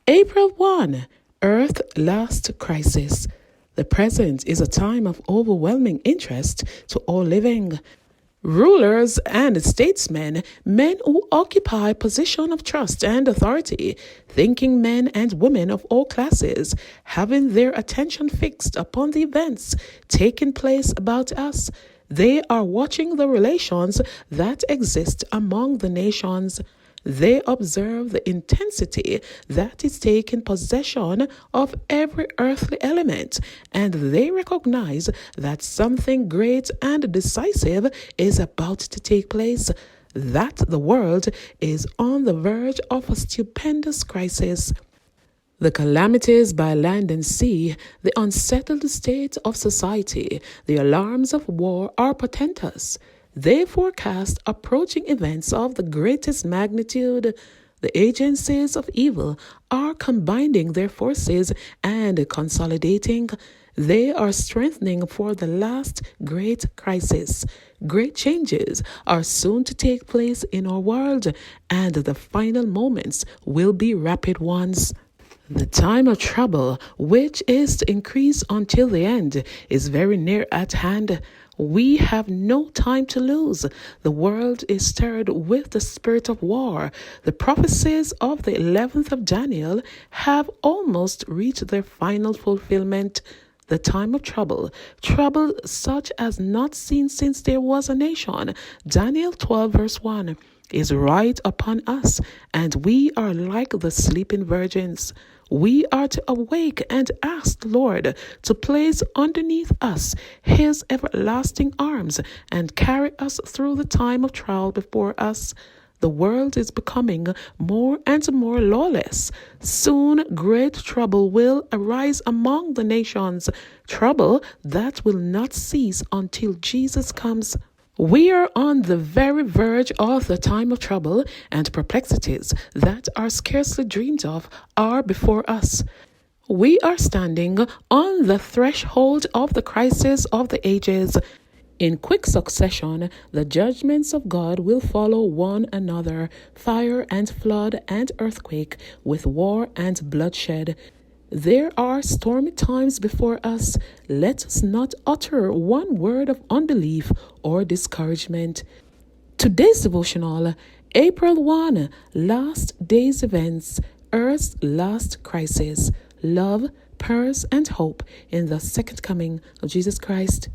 April 1, Earth Last Crisis. The present is a time of overwhelming interest to all living. Rulers and statesmen, men who occupy position of trust and authority, thinking men and women of all classes, having their attention fixed upon the events taking place about us. They are watching the relations that exist among the nations. They observe the intensity that is taking possession of every earthly element, and they recognize that something great and decisive is about to take place, that the world is on the verge of a stupendous crisis. The calamities by land and sea, the unsettled state of society, the alarms of war are portentous. They forecast approaching events of the greatest magnitude. The agencies of evil are combining their forces and consolidating. They are strengthening for the last great crisis. Great changes are soon to take place in our world, and the final moments will be rapid ones. The time of trouble, which is to increase until the end, is very near at hand. We have no time to lose. The world is stirred with the spirit of war. The prophecies of the 11th of Daniel have almost reached their final fulfillment. The time of trouble such as not seen since there was a nation, Daniel 12 verse 1, is right upon us, and we are like the sleeping virgins. We are to awake and ask the Lord to place underneath us his everlasting arms and carry us through the time of trial before us. The world is becoming more and more lawless. Soon great trouble will arise among the nations, trouble that will not cease until Jesus comes. We are on the very verge of the time of trouble, and perplexities that are scarcely dreamed of are before us. We are standing on the threshold of the crisis of the ages. In quick succession, the judgments of God will follow one another, fire and flood and earthquake, with war and bloodshed. There are stormy times before us. Let us not utter one word of unbelief or discouragement. Today's devotional, April 1, Last Days Events, Earth's Last Crisis, Love, Purpose, and Hope in the Second Coming of Jesus Christ.